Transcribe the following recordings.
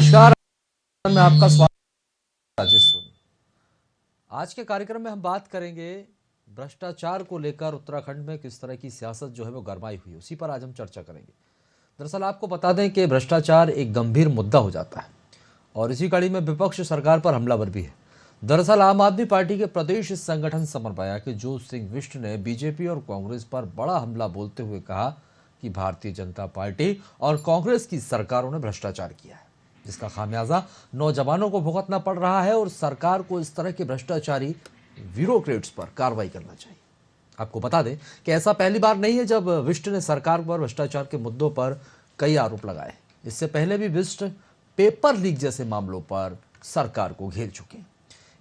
नमस्कार, में आपका स्वागत है। राजेश सोनी। आज के कार्यक्रम में हम बात करेंगे भ्रष्टाचार को लेकर उत्तराखंड में किस तरह की सियासत जो है वो गरमाई हुई, उसी पर आज हम चर्चा करेंगे। दरअसल आपको बता दें कि भ्रष्टाचार एक गंभीर मुद्दा हो जाता है और इसी कड़ी में विपक्ष सरकार पर हमलावर भी है। दरअसल आम आदमी पार्टी के प्रदेश संगठन समन्वयक जोत सिंह बिष्ट ने बीजेपी और कांग्रेस पर बड़ा हमला बोलते हुए कहा कि भारतीय जनता पार्टी और कांग्रेस की सरकारों ने भ्रष्टाचार किया है, जिसका खामियाजा नौजवानों को भुगतना पड़ रहा है और सरकार को इस तरह के भ्रष्टाचारी ब्यूरोक्रेट्स पर कार्रवाई करना चाहिए। आपको बता दें कि ऐसा पहली बार नहीं है जब बिष्ट ने सरकार पर भ्रष्टाचार के मुद्दों पर कई आरोप लगाए। इससे पहले भी बिष्ट पेपर लीक जैसे मामलों पर सरकार को घेर चुके हैं।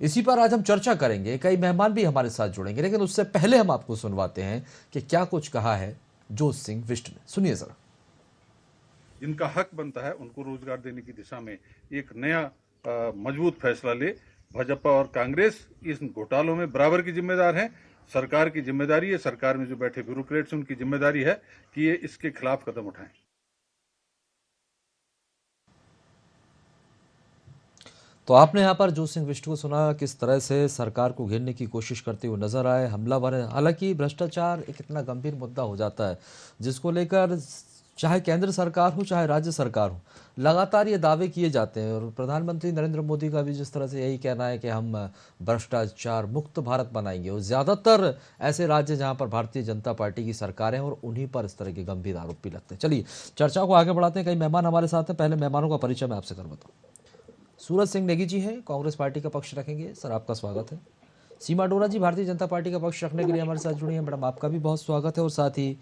इसी पर आज हम चर्चा करेंगे। कई मेहमान भी हमारे साथ जुड़ेंगे, लेकिन उससे पहले हम आपको सुनवाते हैं कि क्या कुछ कहा है जोत सिंह बिष्ट ने। सुनिए जरा। जिनका हक बनता है उनको रोजगार देने की दिशा में एक नया मजबूत फैसला ले। भाजपा और कांग्रेस इस घोटालों में बराबर की जिम्मेदार हैं। सरकार की जिम्मेदारी है, सरकार में जो बैठे ब्यूरोक्रेट्स उनकी जिम्मेदारी है कि ये इसके खिलाफ कदम उठाएं। तो आपने यहाँ पर जोत सिंह बिष्ट को सुना, किस तरह से सरकार को घेरने की कोशिश करते हुए नजर आए, हमलावर है। हालांकि भ्रष्टाचार एक इतना गंभीर मुद्दा हो जाता है जिसको लेकर चाहे केंद्र सरकार हो चाहे राज्य सरकार हो, लगातार ये दावे किए जाते हैं। और प्रधानमंत्री नरेंद्र मोदी का भी जिस तरह से यही कहना है कि हम भ्रष्टाचार मुक्त भारत बनाएंगे, और ज़्यादातर ऐसे राज्य जहाँ पर भारतीय जनता पार्टी की सरकार है और उन्हीं पर इस तरह के गंभीर आरोप भी लगते हैं। चलिए चर्चा को आगे बढ़ाते हैं। कई मेहमान हमारे साथ हैं। पहले मेहमानों का परिचय मैं आपसे करवाता हूँ। सूरज सिंह नेगी जी हैं, कांग्रेस पार्टी का पक्ष रखेंगे। सर आपका स्वागत है। सीमा डोरा जी भारतीय जनता पार्टी का पक्ष रखने के लिए हमारे साथ जुड़ी हैं। मैडम आपका भी बहुत स्वागत है। और साथ ही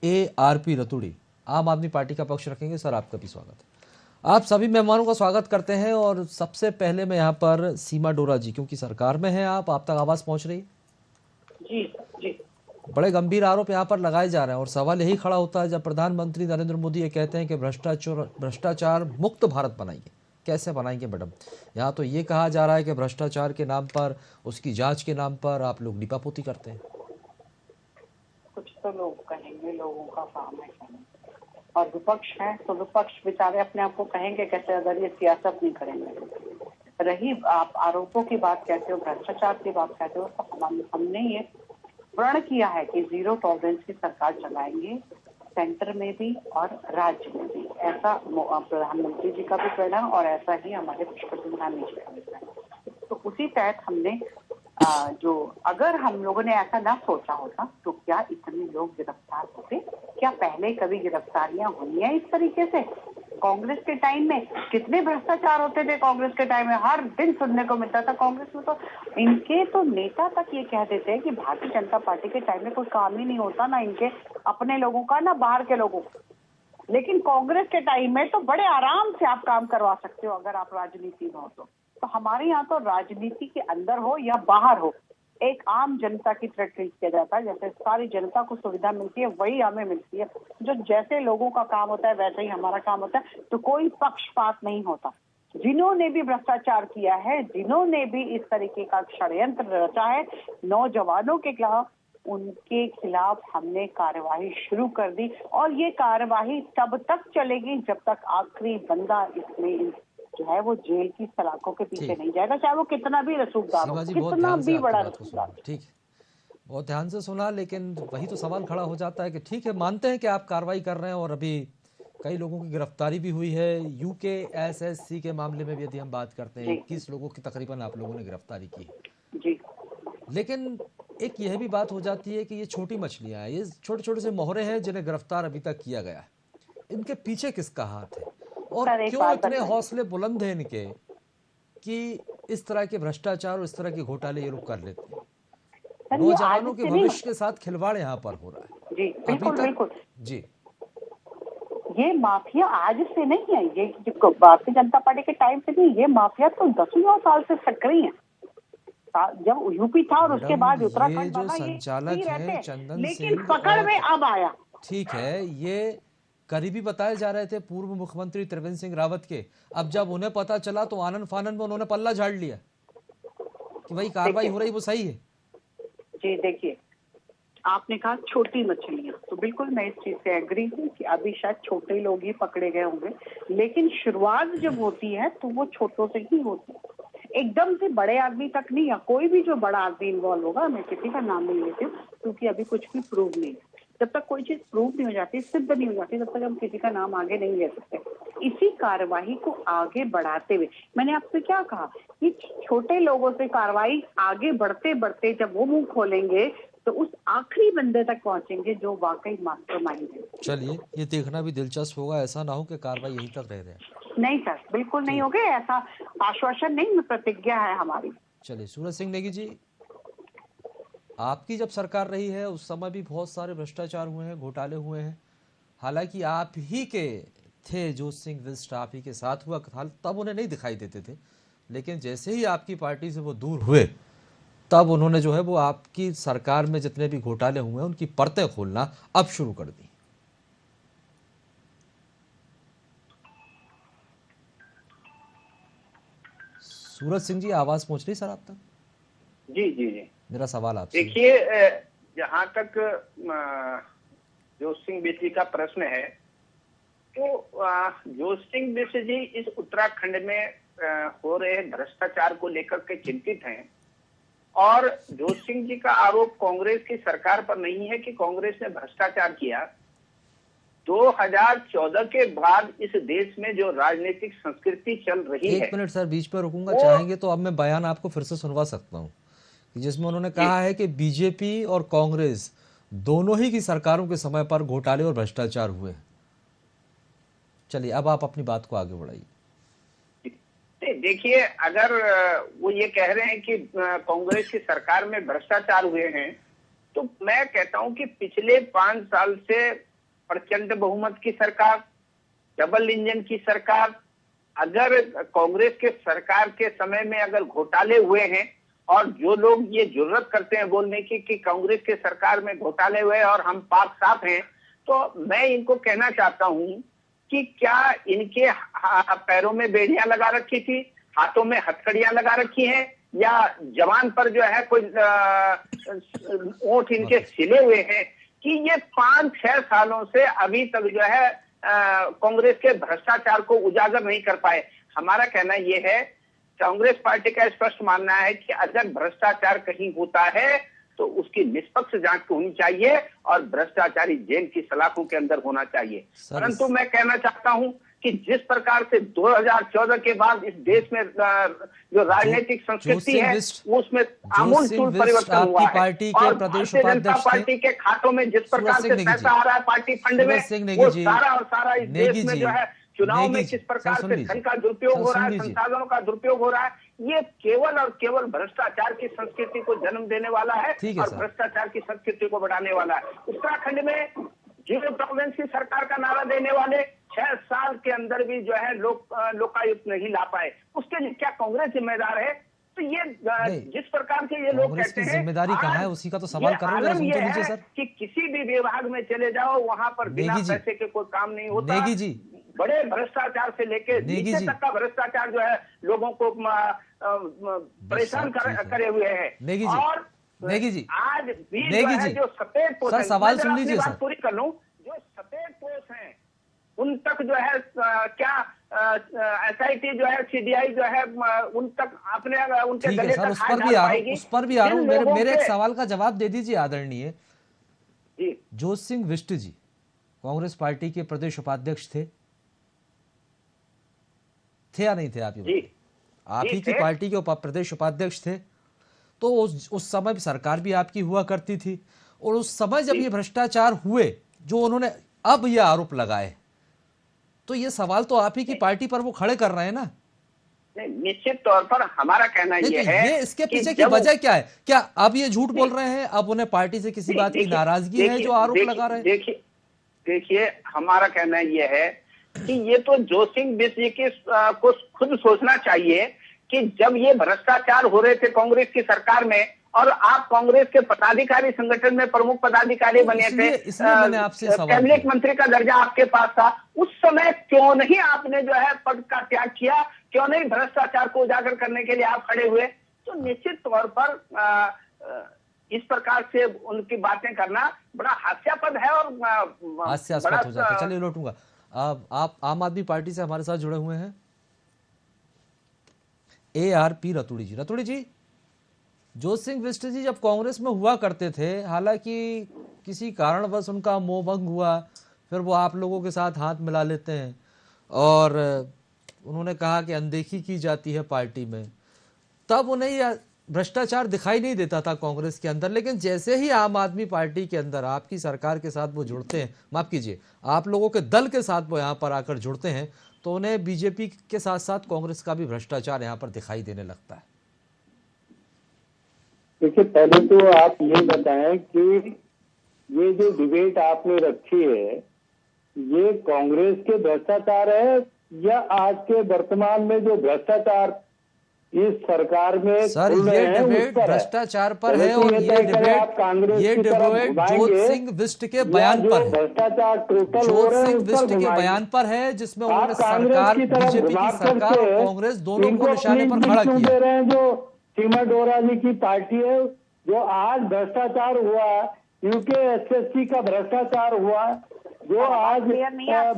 ARP रतुड़ी आम आदमी पार्टी का पक्ष रखेंगे। सर आपका भी स्वागत है। आप सभी मेहमानों का स्वागत करते हैं। और सबसे पहले मैं यहाँ पर सीमा डोरा जी, क्योंकि सरकार में हैं आप तक आवाज पहुंच रही है। जी जी। बड़े गंभीर आरोप यहाँ पर लगाए जा रहे हैं और सवाल यही खड़ा होता है जब प्रधानमंत्री नरेंद्र मोदी ये कहते हैं कि भ्रष्टाचार मुक्त भारत बनाएंगे। कैसे बनाएंगे मैडम? यहाँ तो ये कहा जा रहा है कि भ्रष्टाचार के नाम पर, उसकी जांच के नाम पर आप लोग लीपापोती करते हैं। कुछ तो लोग कहेंगे, लोगों का काम है कहना। और विपक्ष है तो विपक्ष बेचारे अपने आप को कहेंगे कैसे अगर ये सियासत नहीं करेंगे। रही आप आरोपों की बात कहते हो, भ्रष्टाचार की बात कहते हो, तो हमने ये प्रण किया है कि जीरो टॉलरेंस की सरकार चलाएंगे, सेंटर में भी और राज्य में भी। ऐसा प्रधानमंत्री जी का भी प्रण है और ऐसा ही हमारे प्रधानमंत्री जी का भी प्रण है। तो उसी तहत हमने जो अगर हम लोगों ने ऐसा ना सोचा होता तो क्या इतने लोग गिरफ्तार होते? क्या पहले कभी गिरफ्तारियां हुई हैं इस तरीके से? कांग्रेस के टाइम में कितने भ्रष्टाचार होते थे? कांग्रेस के टाइम में हर दिन सुनने को मिलता था। कांग्रेस में तो इनके तो नेता तक ये कह देते हैं कि भारतीय जनता पार्टी के टाइम में कोई काम ही नहीं होता, ना इनके अपने लोगों का ना बाहर के लोगों का। लेकिन कांग्रेस के टाइम में तो बड़े आराम से आप काम करवा सकते हो अगर आप राजनीति में हो तो हमारे यहाँ तो राजनीति के अंदर हो या बाहर हो, एक आम जनता की तरह ट्रीट किया जाता है। जैसे सारी जनता को सुविधा मिलती है वही हमें मिलती है। जो जैसे लोगों का काम होता है वैसे ही हमारा काम होता है। तो कोई पक्षपात नहीं होता। जिन्होंने भी भ्रष्टाचार किया है, जिन्होंने भी इस तरीके का षड्यंत्र रचा है नौजवानों के खिलाफ, उनके खिलाफ हमने कार्यवाही शुरू कर दी। और ये कार्यवाही तब तक चलेगी जब तक आखिरी बंदा इसमें जो है वो जेल की सलाखों के पीछे नहीं जाएगा, चाहे वो कितना भी रसूखदार हो, कितना भी बड़ा रसूखदार। ठीक है, बहुत ध्यान से सुना। लेकिन वही तो सवाल खड़ा हो जाता है कि ठीक है, मानते हैं कि आप कार्रवाई कर रहे हैं और अभी कई लोगों की गिरफ्तारी भी हुई है। UKSSC के मामले में भी यदि हम बात करते हैं 21 लोगों की तकरीबन आप लोगों ने गिरफ्तारी की जी। लेकिन एक यह भी बात हो जाती है कि ये छोटी मछलियां हैं, ये छोटे छोटे से मोहरे हैं जिन्हें गिरफ्तार अभी तक किया गया है। इनके पीछे किसका हाथ है और क्यों इतने हौसले बुलंद हैं इनके कि इस तरह के भ्रष्टाचार और इस तरह के घोटाले ये लोग कर लेते हैं? नौजवानों के भविष्य के साथ खिलवाड़ यहाँ पर हो रहा है। जी बिल्कुल बिल्कुल जी। ये माफिया आज से नहीं है, ये भारतीय जनता पार्टी के टाइम से नहीं, ये माफिया तो दसियों साल से सक्रिय है। जब यूपी था और उसके बाद उत्तराखंड जो संचालक हैं चंदन लेकिन पकड़ में अब आया। ठीक है, ये करीबी बताए जा रहे थे पूर्व मुख्यमंत्री त्रिवेंद्र सिंह रावत के। अब जब उन्हें पता चला तो आनंद फानन में उन्होंने पल्ला झाड़ लिया कि भाई कार्रवाई हो रही वो सही है। जी देखिए, आपने कहा छोटी मछलियां, तो बिल्कुल मैं इस चीज से एग्री हूँ कि अभी शायद छोटे लोग ही पकड़े गए होंगे, लेकिन शुरुआत जब होती है तो वो छोटों से ही होती है, एकदम से बड़े आदमी तक नहीं। या कोई भी जो बड़ा आदमी इन्वॉल्व होगा, मैं किसी का नाम नहीं लेती हूँ क्योंकि अभी कुछ भी प्रूव नहीं है। जब तक कोई चीज प्रूव नहीं हो जाती, सिद्ध नहीं हो जाती, तब तक हम किसी का नाम आगे नहीं ले सकते। इसी कार्रवाई को आगे बढ़ाते हुए मैंने आपसे क्या कहा कि छोटे लोगों से कार्रवाई आगे बढ़ते बढ़ते जब वो मुंह खोलेंगे तो उस आखिरी बंदे तक पहुंचेंगे जो वाकई मास्टरमाइंड है। चलिए, ये देखना भी दिलचस्प होगा, ऐसा ना हो कि कार्रवाई यहीं तक रह जाए। नहीं सर, बिल्कुल नहीं हो गए, ऐसा आश्वासन नहीं, प्रतिज्ञा है हमारी। चलिए, सूरज सिंह नेगी जी, आपकी जब सरकार रही है उस समय भी बहुत सारे भ्रष्टाचार हुए हैं, घोटाले हुए हैं। हालांकि आप ही के थे, जोत सिंह बिष्ट आप ही के साथ हुआ था, तब उन्हें नहीं दिखाई देते थे, लेकिन जैसे ही आपकी पार्टी से वो दूर हुए तब उन्होंने जो है वो आपकी सरकार में जितने भी घोटाले हुए हैं उनकी परतें खोलना अब शुरू कर दी। सूरज सिंह जी, आवाज पहुंच रही सर आप तक? जी जी जी, मेरा सवाल आपसे, देखिए, जहां तक जोत सिंह बिष्ट जी का प्रश्न है, तो जोत सिंह बिष्ट जी इस उत्तराखंड में हो रहे भ्रष्टाचार को लेकर के चिंतित हैं। और जोत सिंह जी का आरोप कांग्रेस की सरकार पर नहीं है कि कांग्रेस ने भ्रष्टाचार किया। 2014 के बाद इस देश में जो राजनीतिक संस्कृति चल रही है, एक मिनट सर बीच पर रुकूंगा, चाहेंगे तो अब मैं बयान आपको फिर से सुनवा सकता हूँ, जिसमें उन्होंने कहा है कि बीजेपी और कांग्रेस दोनों ही की सरकारों के समय पर घोटाले और भ्रष्टाचार हुए। चलिए, अब आप अपनी बात को आगे बढ़ाइए। देखिए, अगर वो ये कह रहे हैं कि कांग्रेस की सरकार में भ्रष्टाचार हुए हैं, तो मैं कहता हूं कि पिछले 5 साल से प्रचंड बहुमत की सरकार, डबल इंजन की सरकार, अगर कांग्रेस के सरकार के समय में अगर घोटाले हुए हैं, और जो लोग ये जुर्रत करते हैं बोलने की कि कांग्रेस के सरकार में घोटाले हुए और हम पाक साफ हैं, तो मैं इनको कहना चाहता हूं कि क्या इनके पैरों में बेड़ियां लगा रखी थी, हाथों में हथकड़ियां लगा रखी हैं, या जवान पर जो है कोई ओंठ इनके सिले हुए हैं, कि ये 5-6 सालों से अभी तक जो है कांग्रेस के भ्रष्टाचार को उजागर नहीं कर पाए। हमारा कहना ये है, कांग्रेस पार्टी का स्पष्ट मानना है कि अगर भ्रष्टाचार कहीं होता है तो उसकी निष्पक्ष जांच होनी चाहिए और भ्रष्टाचारी जेल की सलाखों के अंदर होना चाहिए। परंतु मैं कहना चाहता हूं कि जिस प्रकार से 2014 के बाद इस देश में जो राजनीतिक संस्कृति है उसमें आमूल परिवर्तन हुआ है, पार्टी के प्रदेश उपाध्यक्ष पार्टी के खातों में जिस प्रकार से पैसा आ रहा है पार्टी फंड में, वो सारा और सारा इस देश में जो है चुनाव में किस प्रकार से धन का दुरुपयोग हो रहा है, संसाधनों का दुरुपयोग हो रहा है, ये केवल और केवल भ्रष्टाचार की संस्कृति को जन्म देने वाला है और भ्रष्टाचार की संस्कृति को बढ़ाने वाला है। उत्तराखंड में जीरो टॉलरेंस की सरकार का नारा देने वाले 6 साल के अंदर भी जो है लोकायुक्त नहीं ला पाए, उसके लिए क्या कांग्रेस जिम्मेदार है? तो ये जिस प्रकार के ये लोग कहते हैं, जिम्मेदारी कहाँ है, उसी का तो सवाल कर रहे हैं सर कि किसी भी विभाग में चले जाओ वहां पर बिना पैसे के कोई काम नहीं होता। बड़े भ्रष्टाचार से लेके नीचे तक का भ्रष्टाचार जो है लोगों को परेशान करे हुए है। और नेगी जी, आज भी जो है जो सफेद पोष, सवाल सुन लीजिए सर, पूरी कर लूं, जो सफेद पोष हैं उन तक जो है क्या SIT जो है, CDI जो है उन तक अपने उनके गले तक उस पर भी आ रहा हूं। मेरे एक सवाल का जवाब दे दीजिए आदरणीय। जोत सिंह बिष्ट जी कांग्रेस पार्टी के प्रदेश उपाध्यक्ष थे या नहीं थे? आप ही की पार्टी के प्रदेश उपाध्यक्ष थे, तो उस समय भी सरकार भी आपकी हुआ करती थी, और उस समय जब ये भ्रष्टाचार हुए जो उन्होंने अब ये आरोप लगाए, तो ये सवाल तो आप ही की पार्टी पर वो खड़े कर रहे हैं ना? निश्चित तौर पर हमारा कहना ये है, ये इसके पीछे की वजह क्या है? क्या अब ये झूठ बोल रहे हैं, अब उन्हें पार्टी से किसी बात की नाराजगी है जो आरोप लगा रहे हैं? देखिए, हमारा कहना ये है कि ये तो जोत सिंह बिष्ट जी को खुद सोचना चाहिए कि जब ये भ्रष्टाचार हो रहे थे कांग्रेस की सरकार में, और आप कांग्रेस के पदाधिकारी संगठन में प्रमुख पदाधिकारी बने थे, कैबिनेट मंत्री का दर्जा आपके पास था, उस समय क्यों नहीं आपने जो है पद का त्याग किया? क्यों नहीं भ्रष्टाचार को उजागर करने के लिए आप खड़े हुए? तो निश्चित तौर पर इस प्रकार से उनकी बातें करना बड़ा हास्यास्पद है और हास्यास्पद हो जाता है। चलिए लौटूंगा। आप आम आदमी पार्टी से हमारे साथ जुड़े हुए हैं ARP रतूड़ी जी। रतूड़ी जी, जोत सिंह बिष्ट जी जब कांग्रेस में हुआ करते थे, हालांकि किसी कारणवश उनका मोहभंग हुआ, फिर वो आप लोगों के साथ हाथ मिला लेते हैं और उन्होंने कहा कि अनदेखी की जाती है पार्टी में। तब उन्हें भ्रष्टाचार दिखाई नहीं देता था कांग्रेस के अंदर, लेकिन जैसे ही आम आदमी पार्टी के अंदर आपकी सरकार के साथ वो जुड़ते हैं, माफ कीजिए आप लोगों के दल के साथ वो यहाँ पर आकर जुड़ते हैं, तो उन्हें बीजेपी के साथ साथ कांग्रेस का भी भ्रष्टाचार यहाँ पर दिखाई देने लगता है। देखिए, पहले तो आप ये बताएं कि ये जो डिबेट आपने रखी है, ये कांग्रेस के भ्रष्टाचार है या आज के वर्तमान में जो भ्रष्टाचार इस सरकार में सर, ये डिबेट भ्रष्टाचार पर है और ये डिबेट जोत सिंह बिष्ट के बयान पर है। भ्रष्टाचार टोटल जोत सिंह बिष्ट के बयान पर है, जिसमें उन्होंने सरकार, बीजेपी की सरकार और कांग्रेस दोनों को निशाने पर खड़ा किया। दे रहे हैं जो सीमा डोरा जी की पार्टी है, जो आज भ्रष्टाचार हुआ, UKSSC का भ्रष्टाचार हुआ, जो आज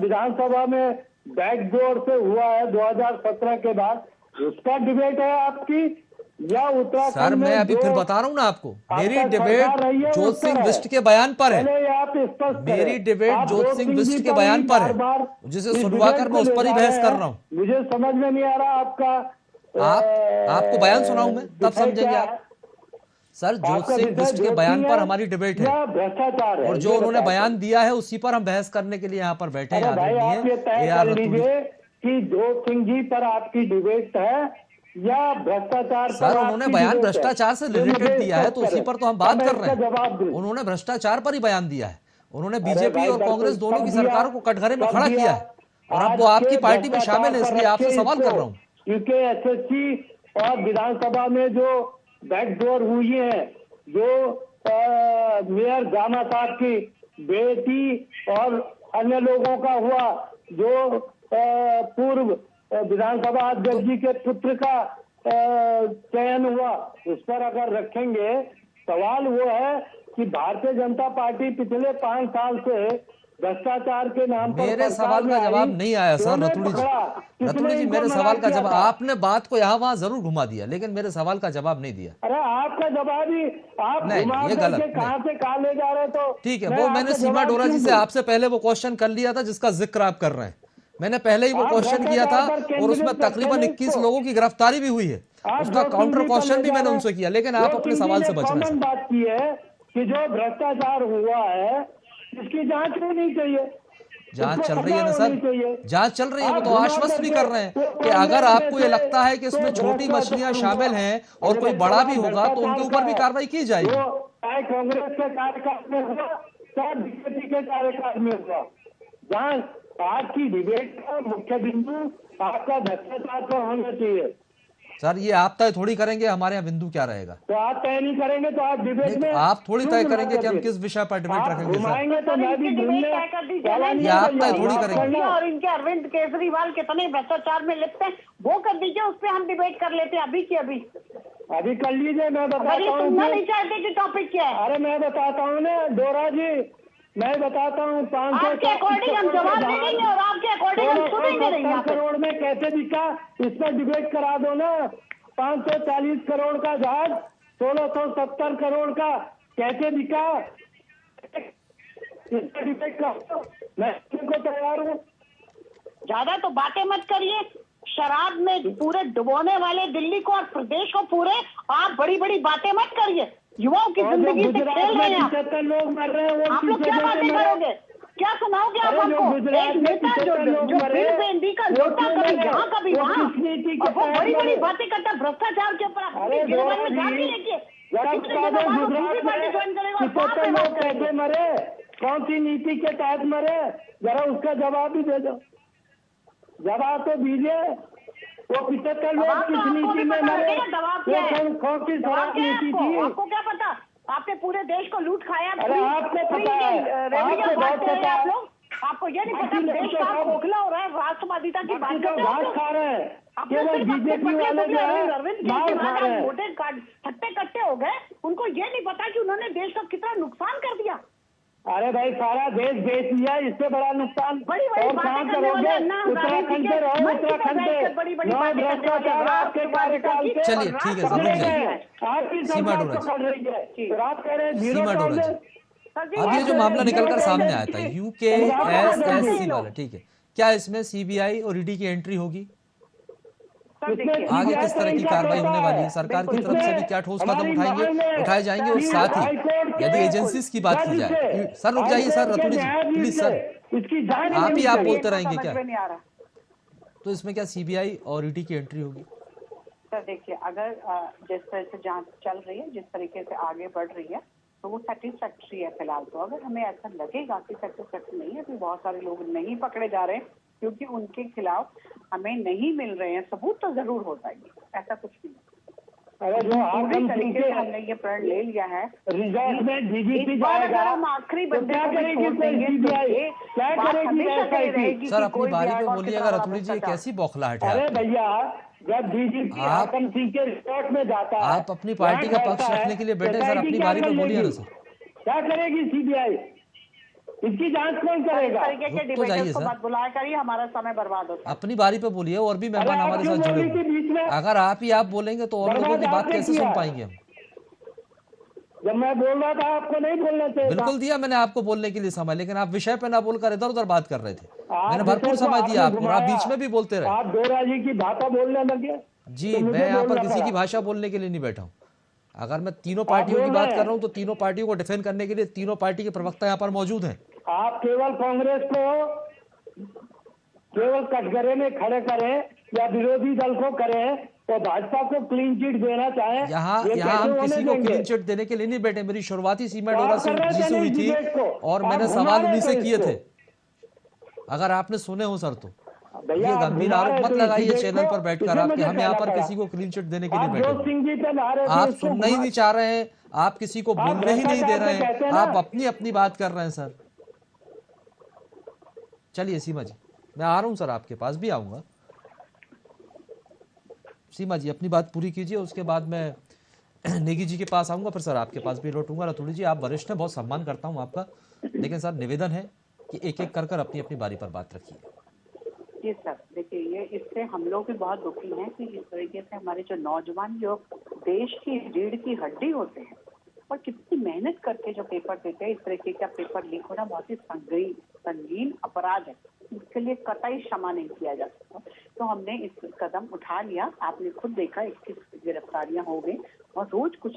विधानसभा में बैकडोर से हुआ है 2017 के बाद, उसका डिबेट है आपकी या उत्तराखंड? सर, मैं अभी फिर बता रहा हूँ ना आपको, मेरी डिबेट जोत सिंह बिष्ट के बयान पर है। मेरी डिबेट जोत सिंह बिष्ट के बयान पर है, जिसे सुनवा कर मैं उस पर ही बहस कर रहा हूँ। मुझे समझ में नहीं आ रहा आपका। आपको बयान सुनाऊं मैं, तब समझेंगे आप। सर, जोत सिंह बिष्ट के बयान पर हमारी डिबेट है भ्रष्टाचार है, और जो उन्होंने बयान दिया है उसी पर हम बहस करने के लिए यहाँ पर बैठे हैं। कि जोत सिंह जी पर आपकी डिबेट है या भ्रष्टाचार? सर, उन्होंने बयान भ्रष्टाचार से रिलेटेड दिया है, तो उसी पर तो हम बात कर रहे हैं। उन्होंने भ्रष्टाचार पर ही बयान दिया है। उन्होंने बीजेपी और कांग्रेस दोनों की सरकारों को कटघरे में खड़ा किया है और अब वो आपकी पार्टी में शामिल है, इसलिए आपसे सवाल कर रहा हूँ। UKSSC और विधानसभा में जो बैकडोर हुई है, जो मेयर जामा साहब की बेटी और अन्य लोगों का हुआ, जो पूर्व विधानसभा अध्यक्ष जी के पुत्र का चयन हुआ, उस पर अगर रखेंगे, सवाल वो है कि भारतीय जनता पार्टी पिछले 5 साल से भ्रष्टाचार के नाम पर मेरे सवाल का जवाब नहीं आया सर। रतूड़ी जी, मेरे सवाल का जवाब, आपने बात को यहाँ वहां जरूर घुमा दिया, लेकिन मेरे सवाल का जवाब नहीं दिया। अरे आपका जवाब ही आप नहीं, ये गलत। कहां से कहां ले जा रहे? तो ठीक है, वो मैंने सीमा डोरा जी से आपसे पहले वो क्वेश्चन कर लिया था जिसका जिक्र आप कर रहे हैं। मैंने पहले ही वो क्वेश्चन किया था और उसमें तकरीबन 21 लोगों की गिरफ्तारी भी हुई है। उसका काउंटर क्वेश्चन भी मैंने उनसे किया, लेकिन आप अपने सवाल से बचना। बात की है कि जो भ्रष्टाचार हुआ है, इसकी जांच होनी चाहिए। जांच चल रही है ना सर, जांच चल रही है। वो तो आश्वस्त भी कर रहे हैं कि अगर आपको ये लगता है कि इसमें छोटी मछलियां शामिल हैं और कोई बड़ा भी होगा तो उनके ऊपर भी कार्रवाई की जाएगी। चाहे कांग्रेस के कार्यकाल में हुआ, चाहे बीजेपी के कार्यकाल में हुआ, जांच आज की डिबेट का मुख्य बिंदु आपका भ्रष्टाचार पर होना चाहिए। सर, ये आप तय थोड़ी करेंगे हमारे यहाँ बिंदु क्या रहेगा। तो आप तय नहीं करेंगे तो आप डिबेट में आप थोड़ी तय करेंगे कि हम किस विषय पर डिबेट रखेंगे। सर, तो मैं भी ये आप तय थोड़ी करेंगे। और इनके अरविंद केजरीवाल कितने भ्रष्टाचार में लिप्त हैं, वो कर दीजिए, उस पर हम डिबेट कर लेते हैं अभी की अभी। अभी कर लीजिए, मैं बताता हूँ। सुनना नहीं चाहते कि टॉपिक क्या है? अरे मैं बताता हूँ ना डोरा जी, मैं बताता हूँ। 500 आपके अकॉर्डिंग हम जवाब देंगे और आपके अकॉर्डिंग हम सुनेंगे नहीं। करोड़ में कैसे बिका, इस पर डिबेट करा दो ना। 540 करोड़ का जहाज 1670 करोड़ का कैसे बिका, इस पर डिबेट करो। मैं को तैयार हूँ। ज्यादा तो बातें मत करिए। शराब में पूरे डुबोने वाले दिल्ली को और प्रदेश को पूरे आप बड़ी बड़ी बातें मत करिए। युवाओं की जिंदगी से खेल रहे हैं। 75 लोग मर रहे हैं, आप लोग क्या बातें करोगे? क्या सुनाओगे आप हमको? एक नेता जो बिल बेंदी का लोटा कभी यहाँ कभी वहाँ, और वो बड़ी बड़ी बातें करता भ्रष्टाचार के ऊपर। गिरफ्तार में जान नहीं देखिए, कैसे मरे, कौन सी नीति के तहत मरे, जरा उसका जवाब भी दे दो। जवाब तो दीजिए। वो 75 लोग किस नीति में मरे, कौन सी शराब नीति थी? आपको क्या पता? आपने पूरे देश को लूट खाया। अरे आपको पता है, आपको बहुत पता है। आपको ये नहीं पता देश का खोखला हो रहा है। राष्ट्रवादिता की बात करते घास खा रहे हैं, केवल बीजेपी वाले जो है घास खा रहे हैं। मोटे हट्टे कट्टे हो गए, उनको ये नहीं पता कि उन्होंने देश का कितना नुकसान कर दिया। अरे भाई सारा देश बेच दिया, इससे बड़ा नुकसान बड़ी और कहाँ करोगे? उत्तराखंड से रहो, उत्तराखंड से नौ भ्रष्टाचार आपके कार्यकाल के। चलिए ठीक है सर, रुक जाइए। आपकी सीमा सरकार डोरा पकड़ रही है, तो आप कह रहे हैं जीरो सीमा डोरा टॉलरेंस। अब ये जो मामला निकलकर सामने आया था UKSSC वाला, ठीक है, क्या इसमें CBI और ED की एंट्री होगी? आगे किस तरह की कार्रवाई होने वाली है? सरकार की तरफ से भी क्या ठोस कदम उठाए जाएंगे? और साथ ही यदि एजेंसीज की बात की जाए, सर रुक जाइए sir, Raturi ji please sir, इसकी जांच आप ही आप बोलते रहेंगे समझ क्या? में नहीं आ रहा। तो इसमें क्या CBI और ED की एंट्री होगी? सर देखिए, अगर जिस तरह से जांच चल रही है, जिस तरीके से आगे बढ़ रही है, तो वो सेटिस्फैक्ट्री है फिलहाल। तो अगर हमें ऐसा लगेगा कि सेटिस्फैक्ट्री नहीं है, तो बहुत सारे लोग नहीं पकड़े जा रहे हैं क्योंकि उनके खिलाफ हमें नहीं मिल रहे हैं सबूत, तो जरूर हो जाएगी, ऐसा कुछ नहीं। अगर जो पूरी तरीके से हमने ये प्रण ले लिया है, रिजल्ट में DGP इस बार जाएगा, अगर हम आखिरी तो बंदे क्या को भी करेगी छोड़ देंगे तो CBI? ये क्या बात करेगी हमेशा कही SIT? रहेगी सर कि अपनी कोई बारी भी पे आएगा और बोलिएगा कितना रतुड़ी जी, ये भ्रष्टाचार। कैसी बौखलाहट है अरे आपकी? भैया, जब DGP आप- हाकम सिंह के रिपोर्ट में जाता है, आप अपनी पार्टी का पक्ष रखने के लिए बैठे सर, अपनी बारी पे बोलिए ना सर। क्या करेगी CBI? इसकी जांच कौन इस करेगा? तरीके के रुक तो जाइए डिबेटर्स को सर। मत बुलाया करिए, हमारा समय बर्बाद होता है। अपनी बारी पे बोलिए, और भी मेहमान अरे आप हमारे क्यों साथ जुड़े बोली थी हुए बीच में? हैं। अगर आप ही आप बोलेंगे तो और लोगों की बर्बाद बात आपने कैसे किया। सुन पाएंगे हम? जब मैं बोल रहा था आपको नहीं बोलना चाहिए था। बिल्कुल दिया मैंने आपको बोलने के लिए समय, लेकिन आप विषय पे ना बोलकर इधर उधर बात कर रहे थे। आप मैंने भरपूर विषय को समय दिया आपने आपको, और आप घुमाया। बीच में भी बोलते रहे। आप दोराजी की भाषा बोलने लगे जी तो मुझे मैं यहाँ पर बोलना किसी की पड़ा। भाषा बोलने के लिए नहीं बैठा हूँ। अगर मैं तीनों पार्टियों की बोल बात रहे कर हैं। रहा हूँ तो तीनों पार्टियों को डिफेंड करने के लिए तीनों पार्टी के प्रवक्ता यहाँ पर मौजूद हैं। आप केवल कांग्रेस को केवल कटघरे में खड़े करें या विरोधी दल को करें, तो भाजपा को क्लीन चिट देना चाहें, यहाँ ये यहाँ कैसे हम होने किसी को देंगे? क्लीन चिट देने के लिए नहीं बैठे। मेरी शुरुआती सीमा तो डोरा आप कर रहे जी थे से ना हुई इस थी डिबेट को, और आप मैंने घुमा सवाल रहे उन्हीं से थे किए इसको। थे। अगर आपने सुने हो सर तो भैया ये आप गंभीर घुमा आरोप रहे मत थे इस लगाइए डिबेट चैनल को, पर बैठकर इसलिए आपके। मुझे हम यहाँ कहना पर पड़ा। किसी को क्लीन चिट देने के लिए आप बैठे जोत हुए सिंह जी पे ला रहे थे, आप इसको सुनना ही घुमा- नहीं चाह रहे हैं, आप किसी को बोलने ही नहीं दे भ्रष्टाचार रहे से कहते हैं, हैं ना। आप अपनी अपनी बात कर रहे हैं सर। चलिए सीमा जी, मैं आ रहा हूँ सर, आपके पास भी आऊंगा। सीमा जी अपनी बात पूरी कीजिए, उसके बाद मैं नेगी जी के पास आऊंगा, फिर सर आपके पास भी लौटूंगा। रतुड़ी जी आप वरिष्ठ हैं, बहुत सम्मान करता हूं आपका, लेकिन सर निवेदन है कि एक एक कर अपनी अपनी बारी पर बात रखिए। जी सर, देखिए ये इससे हम लोग भी बहुत दुखी हैं कि इस तरीके से हमारे जो नौजवान जो देश की रीढ़ की हड्डी होते हैं और कितनी मेहनत करके जो पेपर देते हैं, इस तरीके का पेपर लीक होना बहुत ही संगीन अपराध है। इसके लिए कतई क्षमा नहीं किया जा सकता। तो हमने इस कदम उठा लिया। आपने खुद देखा 21 गिरफ्तारियां हो गई और रोज कुछ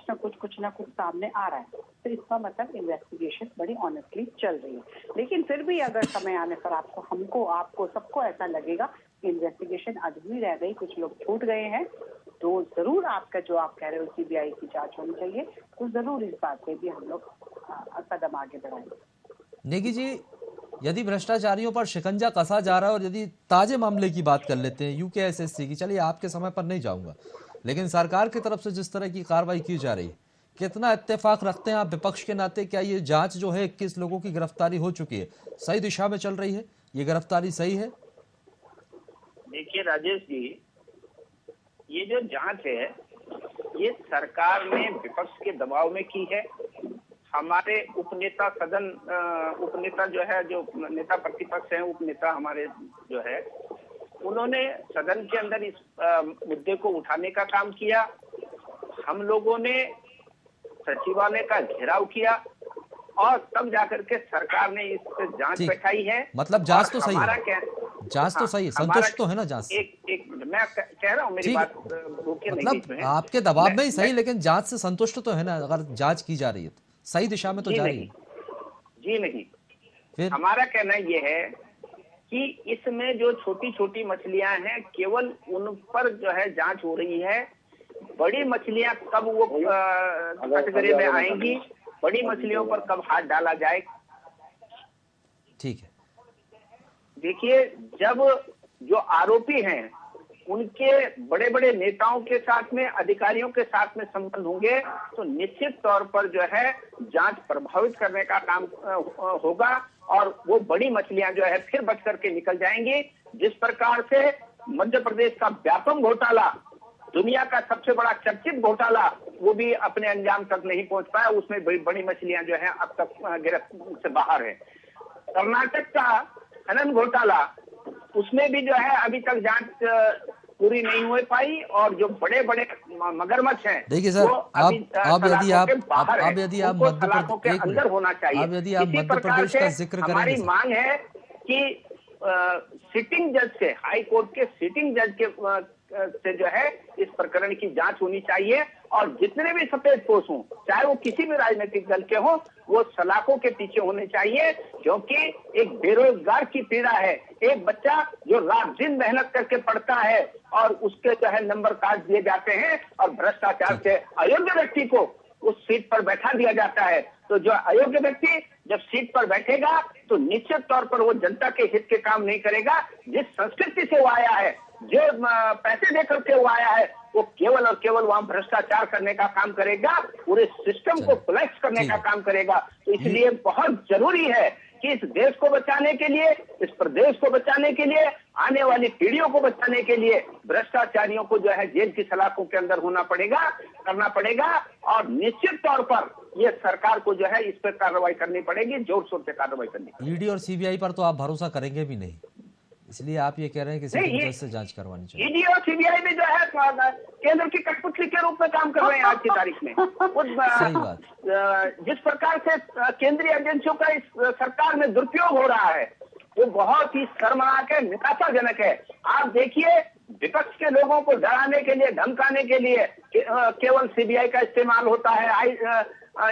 ना कुछ सामने आ रहा है। तो इसका मतलब इन्वेस्टिगेशन बड़ी ऑनेस्टली चल रही है। लेकिन फिर भी अगर समय आने पर आपको सबको ऐसा लगेगा कि इन्वेस्टिगेशन अधूरी रह गई, कुछ लोग छूट गए हैं, तो जरूर आपका जो आप कह रहे हो CBI की जांच होनी चाहिए, तो जरूर इस बात पे भी हम लोग कदम आगे बढ़ाएंगे। नेगी जी, यदि भ्रष्टाचारियों पर शिकंजा कसा जा रहा है और यदि ताजे मामले की बात कर लेते हैं UKSSC की, चलिए आपके समय पर नहीं जाऊंगा, लेकिन सरकार की तरफ से जिस तरह की कार्रवाई की जा रही है, कितना इत्तेफाक रखते हैं आप विपक्ष के नाते? क्या ये जांच जो है 21 लोगों की गिरफ्तारी हो चुकी है, सही दिशा में चल रही है? ये गिरफ्तारी सही है? देखिए राजेश जी, ये जो जांच है ये सरकार ने विपक्ष के दबाव में की है। हमारे उपनेता उपनेता जो है, जो नेता प्रतिपक्ष हैं, उपनेता हमारे जो है, उन्होंने सदन के अंदर इस मुद्दे को उठाने का काम किया। हम लोगों ने सचिवालय का घेराव किया और तब जाकर के सरकार ने इस जांच बैठाई है। मतलब जांच तो सही हमारा है, जांच तो सही है, संतुष्ट तो है ना जांच? एक मैं कह रहा हूँ, मेरी बात रोकिए नहीं बीच मतलब में। आपके दबाव में ही सही, लेकिन जांच से संतुष्ट तो है ना? अगर जांच की जा रही है तो सही दिशा में तो जा रही है। जी नहीं, फिर हमारा कहना यह है कि इसमें जो छोटी छोटी मछलियां हैं केवल उन पर जो है जांच हो रही है। बड़ी मछलियां कब वो कटघरे में आएंगी, बड़ी मछलियों पर कब हाथ डाला जाए? ठीक है। देखिए, जब जो आरोपी हैं उनके बड़े बड़े नेताओं के साथ में, अधिकारियों के साथ में संबंध होंगे तो निश्चित तौर पर जो है जांच प्रभावित करने का काम होगा और वो बड़ी मछलियां जो है फिर बच करके निकल जाएंगी। जिस प्रकार से मध्य प्रदेश का व्यापम घोटाला दुनिया का सबसे बड़ा चर्चित घोटाला वो भी अपने अंजाम तक नहीं पहुंच पाया, उसमें बड़ी मछलियां जो है अब तक गिरफ्त से बाहर है। कर्नाटक का खनन घोटाला, उसमें भी जो है अभी तक जांच पूरी नहीं हो पाई, और जो बड़े बड़े मगरमच्छ हैं देखिए सर, वो अभी अब यदि आप अब यदि आप मध्य प्रदेश के अंदर होना चाहिए। अब यदि आप इसी मध्य प्रकार प्रदेश से का जिक्र हमारी करेंगे मांग है कि सिटिंग जज से, हाई कोर्ट के सिटिंग जज के से जो है इस प्रकरण की जांच होनी चाहिए, और जितने भी सफेदपोश हों, चाहे वो किसी भी राजनीतिक दल के हों, वो सलाखों के पीछे होने चाहिए, क्योंकि एक बेरोजगार की पीड़ा है। एक बच्चा जो रात दिन मेहनत करके पढ़ता है और उसके जो है नंबर काट दिए जाते हैं, और भ्रष्टाचार से अयोग्य व्यक्ति को उस सीट पर बैठा दिया जाता है। तो जो अयोग्य व्यक्ति जब सीट पर बैठेगा तो निश्चित तौर पर वो जनता के हित के काम नहीं करेगा। जिस संस्कृति से वो आया है, जो पैसे देकर के वो आया है, वो केवल और केवल वहां भ्रष्टाचार करने का काम करेगा, पूरे सिस्टम को फ्लैक्स करने का काम करेगा। तो इसलिए बहुत जरूरी है कि इस देश को बचाने के लिए, इस प्रदेश को बचाने के लिए, आने वाली पीढ़ियों को बचाने के लिए भ्रष्टाचारियों को जो है जेल की सलाखों के अंदर करना पड़ेगा, और निश्चित तौर पर ये सरकार को जो है इस पर कार्रवाई करनी पड़ेगी, जोर शोर से कार्रवाई करनी पड़ेगी। ईडी और सीबीआई पर तो आप भरोसा करेंगे भी नहीं, इसलिए आप ये कह रहे हैं कि सिटिंग जज से जांच करवानी चाहिए। ईडी और सीबीआई में जो है केंद्र की कठपुतली के रूप में काम कर रहे हैं आज की तारीख में। सही बात। जिस प्रकार से केंद्रीय एजेंसियों का इस सरकार में दुरुपयोग हो रहा है, वो बहुत ही शर्मनाक है, निराशाजनक है। आप देखिए, विपक्ष के लोगों को डराने के लिए, धमकाने के लिए केवल सीबीआई का इस्तेमाल होता है,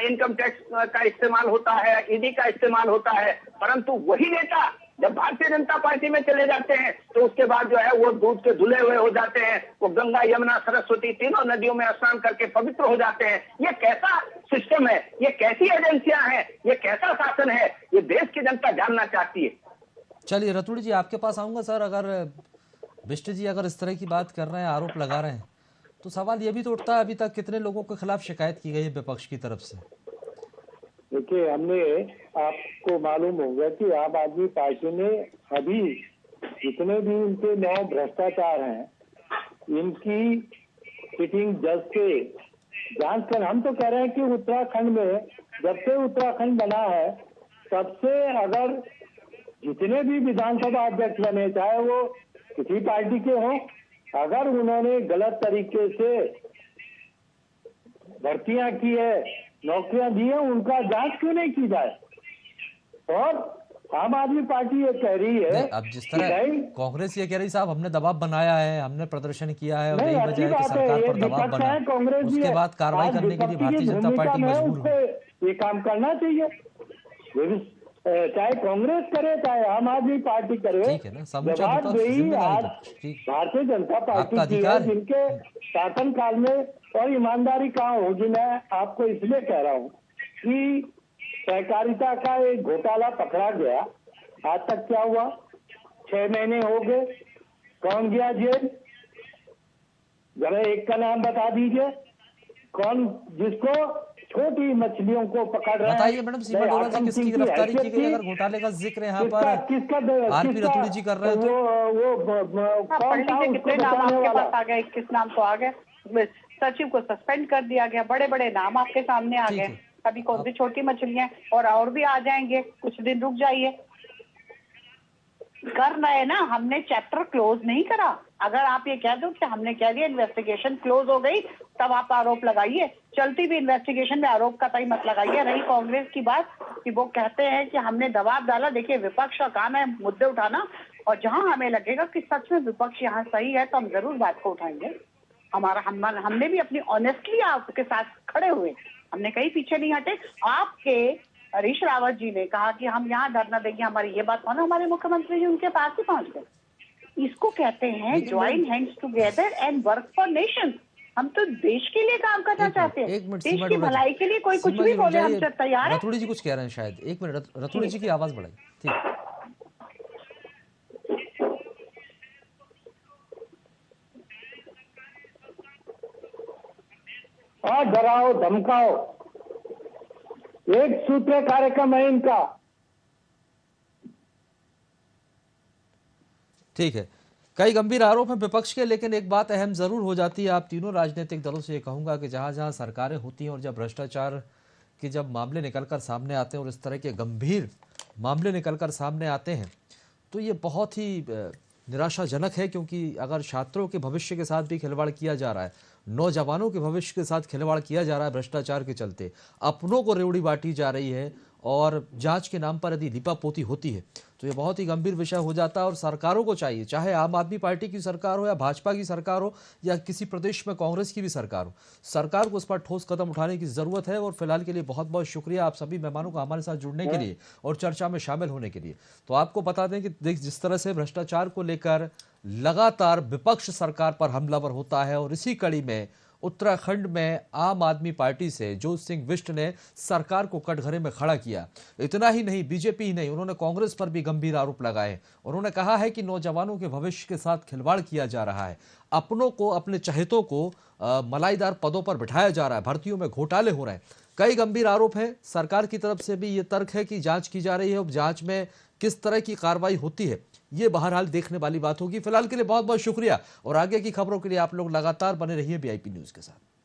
इनकम टैक्स का इस्तेमाल होता है, ईडी का इस्तेमाल होता है, परंतु वही नेता जब भारतीय जनता पार्टी में चले जाते हैं तो उसके बाद जो है वो दूध के धुले हुए हो जाते हैं। वो गंगा, यमुना, सरस्वती तीनों नदियों में स्नान करके पवित्र हो जाते हैं। ये कैसा सिस्टम है? ये कैसी एजेंसियां हैं? ये कैसा शासन है? ये देश की जनता जानना चाहती है। चलिए रतुड़ी जी, आपके पास आऊंगा सर। अगर बिष्ट जी अगर इस तरह की बात कर रहे हैं, आरोप लगा रहे हैं, तो सवाल ये भी तो उठता है, अभी तक कितने लोगों के खिलाफ शिकायत की गई है विपक्ष की तरफ से? देखिए, हमने आपको मालूम होगा कि आम आदमी पार्टी ने अभी जितने भी इनके 9 भ्रष्टाचार हैं, इनकी सिटिंग जज से जांच कर। हम तो कह रहे हैं कि उत्तराखंड में जब से उत्तराखंड बना है तब से अगर जितने भी विधानसभा अध्यक्ष बने, चाहे वो किसी पार्टी के हों, अगर उन्होंने गलत तरीके से भर्तियां की है, नौकरियां दी है, उनका जांच क्यों नहीं की जाए? और आम आदमी पार्टी ये कह रही है, अब जिस तरह कांग्रेस ये कह रही साहब हमने दबाव बनाया है, हमने प्रदर्शन किया है, और यही वजह है कि सरकार पर दबाव बना, उसके बाद कार्रवाई करने के लिए भारतीय जनता पार्टी मजबूर हुई। ये काम करना चाहिए, चाहे कांग्रेस करे चाहे आम आदमी पार्टी करे। ठीक है ना, समूचा जवाब विपक्ष देही जिम्मेदारी आज ठीक, भारतीय जनता पार्टी आपका की है, अधिकार है। जिनके शासनकाल में, और ईमानदारी कहाँ होगी? मैं आपको इसलिए कह रहा हूँ कि सहकारिता का एक घोटाला पकड़ा गया, आज तक क्या हुआ? 6 महीने हो गए, कौन गया जेल? जरा एक का नाम बता दीजिए, कौन जिसको छोटी मछलियों को पकड़ रहे हैं? बताइए मैडम, सीमा डोरा जी किसकी गिरफ्तारी की गई? अगर घोटाले का जिक्र यहाँ पर आरपी रतुड़ी जी कर रहे हैं तो पढ़ लीजिए कितने नाम आपके पास आ गए, 21 नाम तो आ गए। सचिव को सस्पेंड कर दिया गया, बड़े बड़े नाम आपके सामने आ गए। अभी कौन सी छोटी मछलियां, और भी आ जाएंगे, कुछ दिन रुक जाइए। कर रहे ना, हमने चैप्टर क्लोज नहीं करा। अगर आप ये कह दो कि हमने कह दिया इन्वेस्टिगेशन क्लोज हो गई, तब आप आरोप लगाइए। चलती भी इन्वेस्टिगेशन में आरोप का तय मत लगाइए। रही कांग्रेस की बात कि वो कहते हैं कि हमने दबाव डाला, देखिए विपक्ष का काम है मुद्दे उठाना, और जहां हमें लगेगा कि सच में विपक्ष यहाँ सही है तो हम जरूर बात को उठाएंगे। हमने भी अपनी ऑनेस्टली आपके साथ खड़े हुए, हमने कहीं पीछे नहीं हटे। आपके हरीश रावत जी ने कहा कि हम यहाँ धरना देंगे, हमारी ये बात मानो, हमारे मुख्यमंत्री जी उनके पास ही पहुंच गए। इसको कहते हैं join hands together and work for nation. हम तो देश के लिए काम करना चाहते हैं, देश की भलाई के लिए। कोई कुछ भी बोले, हम सब तैयार है। रतुड़ी जी कुछ कह रहे हैं शायद, एक मिनट रतुड़ी जी की आवाज बढ़ाई। ठीक, और डराओ धमकाओ, एक सूत्र कार्यक्रम है इनका। ठीक है। कई गंभीर आरोप हैं विपक्ष के, लेकिन एक बात अहम जरूर हो जाती है। आप तीनों राजनीतिक दलों से ये कहूंगा कि जहां जहां सरकारें होती हैं और जब भ्रष्टाचार के जब मामले निकलकर सामने आते हैं और इस तरह के गंभीर मामले निकलकर सामने आते हैं तो ये बहुत ही निराशाजनक है, क्योंकि अगर छात्रों के भविष्य के साथ भी खिलवाड़ किया जा रहा है, नौजवानों के भविष्य के साथ खिलवाड़ किया जा रहा है भ्रष्टाचार के चलते, अपनों को रेवड़ी बांटी जा रही है और जांच के नाम पर यदि लीपापोती होती है तो ये बहुत ही गंभीर विषय हो जाता है। और सरकारों को चाहिए, चाहे आम आदमी पार्टी की सरकार हो या भाजपा की सरकार हो या किसी प्रदेश में कांग्रेस की भी सरकार हो, सरकार को उस पर ठोस कदम उठाने की जरूरत है। और फिलहाल के लिए बहुत बहुत शुक्रिया आप सभी मेहमानों का हमारे साथ जुड़ने के लिए और चर्चा में शामिल होने के लिए। तो आपको बता दें कि जिस तरह से भ्रष्टाचार को लेकर लगातार विपक्ष सरकार पर हमलावर होता है और इसी कड़ी में उत्तराखंड में आम आदमी पार्टी से जोत सिंह बिष्ट ने सरकार को कटघरे में खड़ा किया। इतना ही नहीं, बीजेपी ही नहीं, उन्होंने कांग्रेस पर भी गंभीर आरोप लगाए। उन्होंने कहा है कि नौजवानों के भविष्य के साथ खिलवाड़ किया जा रहा है, अपनों को, अपने चहेतों को मलाईदार पदों पर बिठाया जा रहा है, भर्तियों में घोटाले हो रहे हैं। कई गंभीर आरोप है। सरकार की तरफ से भी ये तर्क है कि जांच की जा रही है, जांच में किस तरह की कार्रवाई होती है ये बहरहाल देखने वाली बात होगी। फिलहाल के लिए बहुत बहुत शुक्रिया और आगे की खबरों के लिए आप लोग लगातार बने रहिए VIP न्यूज के साथ।